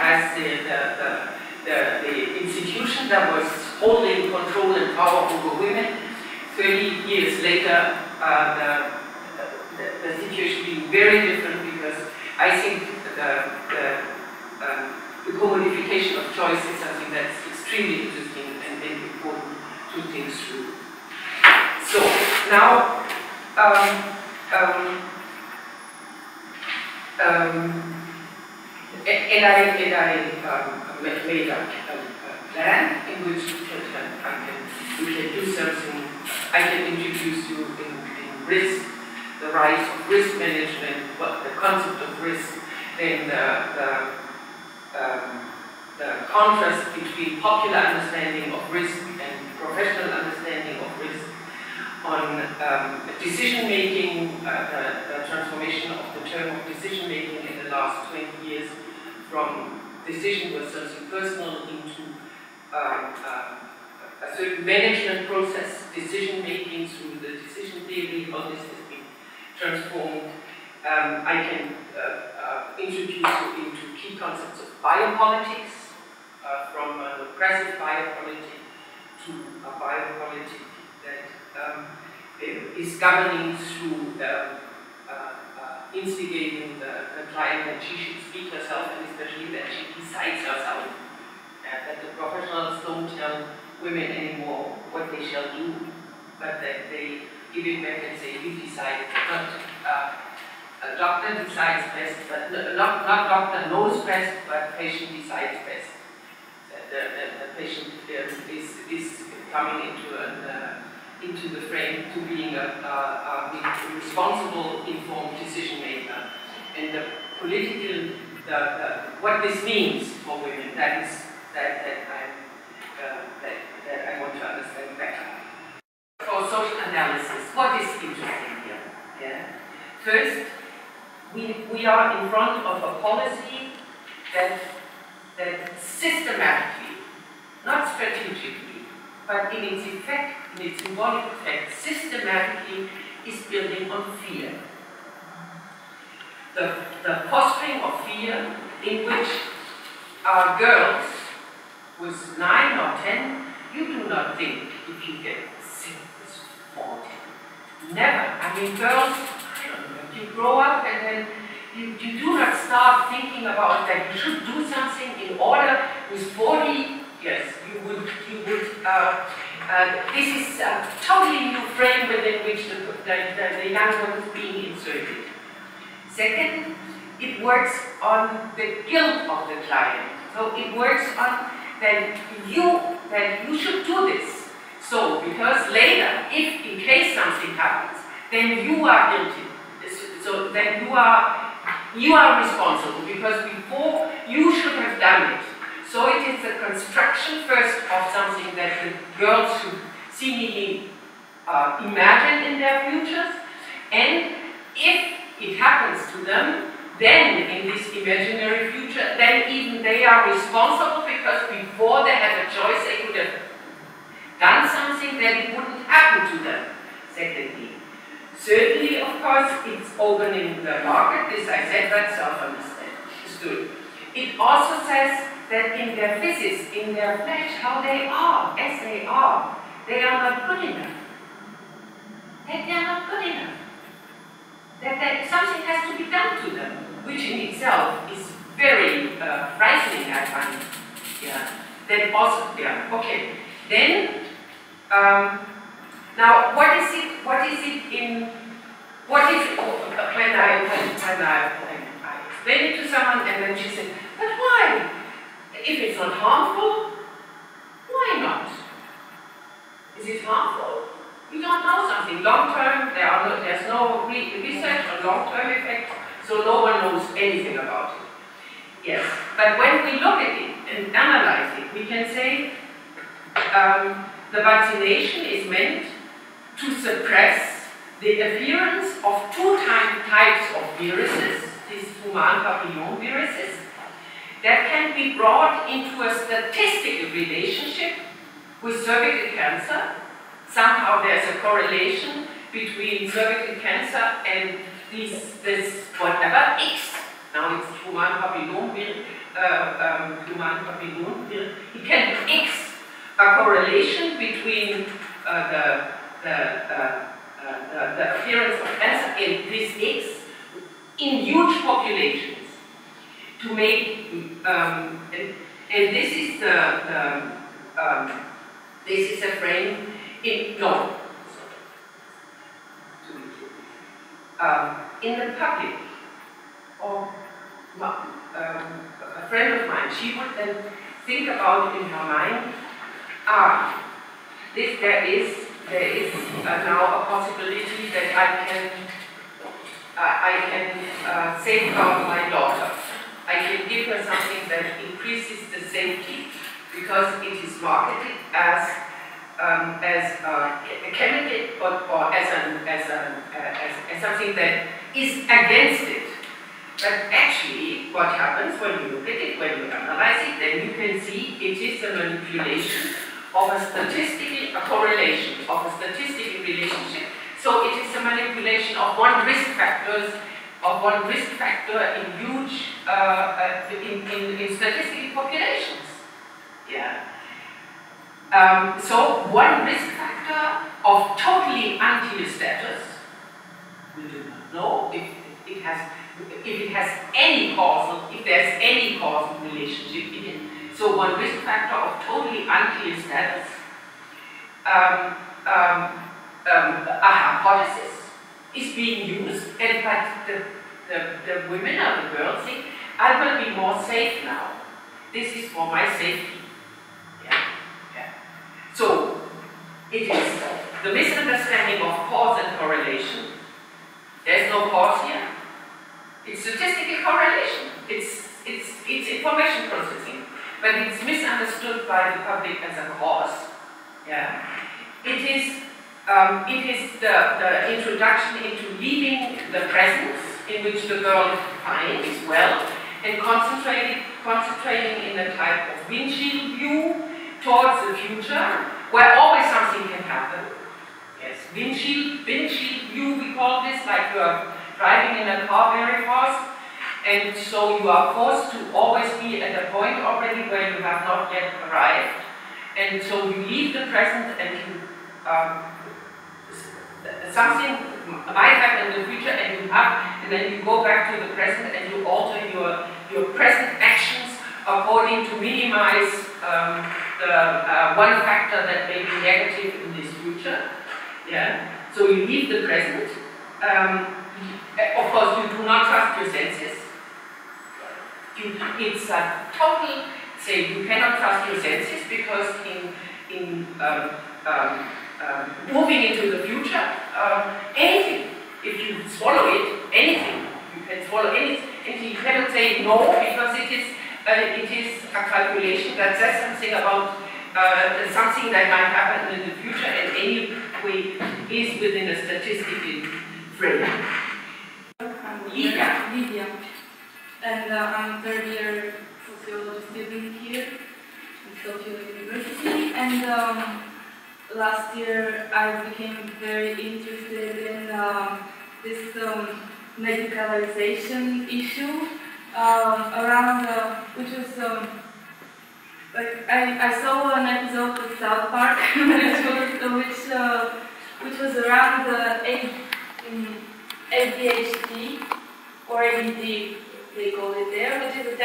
as the institution that was holding control and power over women. 30 years later, the situation being very different, because I think the commodification of choice is something that's extremely interesting and important to think through. So now, I made a plan in which we can do something. I can introduce you in risk, the rise of risk management, what the concept of risk, then the contrast between popular understanding of risk and professional understanding of risk, on decision-making, the transformation of the term of decision-making in the last 20 years from decision was something personal into a certain management process, decision-making through the decision theory, how this has been transformed. I can introduce you into key concepts of biopolitics, from an oppressive biopolitic to a biopolitic that is governing through instigating the client that she should speak herself, and especially that she decides herself, that the professionals don't tell women anymore what they shall do, but that they give it back and say, you decide. Not a doctor decides best, but not doctor knows best, but patient decides best. The patient is coming into the frame to being a responsible, informed decision maker. And the political, what this means for women, that I want to understand better. For social analysis, what is interesting here? Yeah. First, we are in front of a policy that systematically, not strategically, but in its effect, in its symbolic effect, systematically is building on fear. The fostering of fear, in which our girls with 9 or 10, you do not think if you get sick with 40. Never. I mean, girls, I don't know, you grow up and then you do not start thinking about that you should do something in order with 40. Yes, you would. This is a totally new frame within which the young one is being inserted. Second, it works on the guilt of the client. So it works on that you should do this. So because later, if in case something happens, then you are guilty. So then you are responsible, because before you should have done it. So it is a construction first of something that the girls should seemingly imagine in their futures, and if it happens to them, then in this imaginary future, then even they are responsible, because before they had a choice, they could have done something that it wouldn't happen to them. Secondly. Thirdly, of course, it's opening the market. This I said, that's self-understood. It also says that in their physics, in their flesh, how they are, as they are not good enough. That they are not good enough. That something has to be done to them, which in itself is very frightening, I find. Yeah. Then also, yeah, okay. Then, now, when I explained it to someone, and then she said, but why? If it's not harmful, why not? Is it harmful? We don't know something. Long term, there's no research on long-term effects, so no one knows anything about it. Yes, but when we look at it and analyze it, we can say the vaccination is meant to suppress the appearance of two types of viruses, these human papillomaviruses, that can be brought into a statistical relationship with cervical cancer. Somehow there's a correlation between cervical cancer and this whatever X. Now it's human papillomavirus he can X a correlation between the appearance of cancer and this X in huge populations to make and this is this is a frame in in the public, or a friend of mine, she would then think about in her mind, there is now a possibility that I can safeguard my daughter. I can give her something that increases the safety because it is marketed as a chemical or as something that is against it. But actually, what happens when you look at it, when you analyze it, then you can see it is a manipulation of a correlation of a statistical relationship. So it is a manipulation of one risk factor in huge in statistical populations. Yeah. So one risk factor of totally unclear status, we do not know if there's any causal relationship in it. So one risk factor of totally unclear status, a hypothesis is being used, and but the women or the girls think, I will be more safe now. This is for my safety. So, it is the misunderstanding of cause and correlation. There's no cause here. It's statistical correlation. It's information processing. But it's misunderstood by the public as a cause. Yeah. It is the introduction into leaving the presence in which the girl finds well and concentrating in a type of windshield view towards the future, where always something can happen. Yes, windshield view, we call this, like you are driving in a car very fast, and so you are forced to always be at a point already where you have not yet arrived, and so you leave the present and you, something might happen in the future, and then you go back to the present and you alter your present actions according to minimize the one factor that may be negative in this future. Yeah. So you leave the present. Of course, you do not trust your senses. It's a total, you cannot trust your senses because in moving into the future, anything, if you swallow it, anything, you can swallow anything. You cannot say no because it is a calculation that says something about something that might happen in the future and anyway is within a statistical frame. I'm Lydia. And I'm third year sociology student here at Sofia University. And last year I became very interested in this medicalization issue around which was like I saw an episode of South Park which was around ADHD or ADD they call it there, which is attention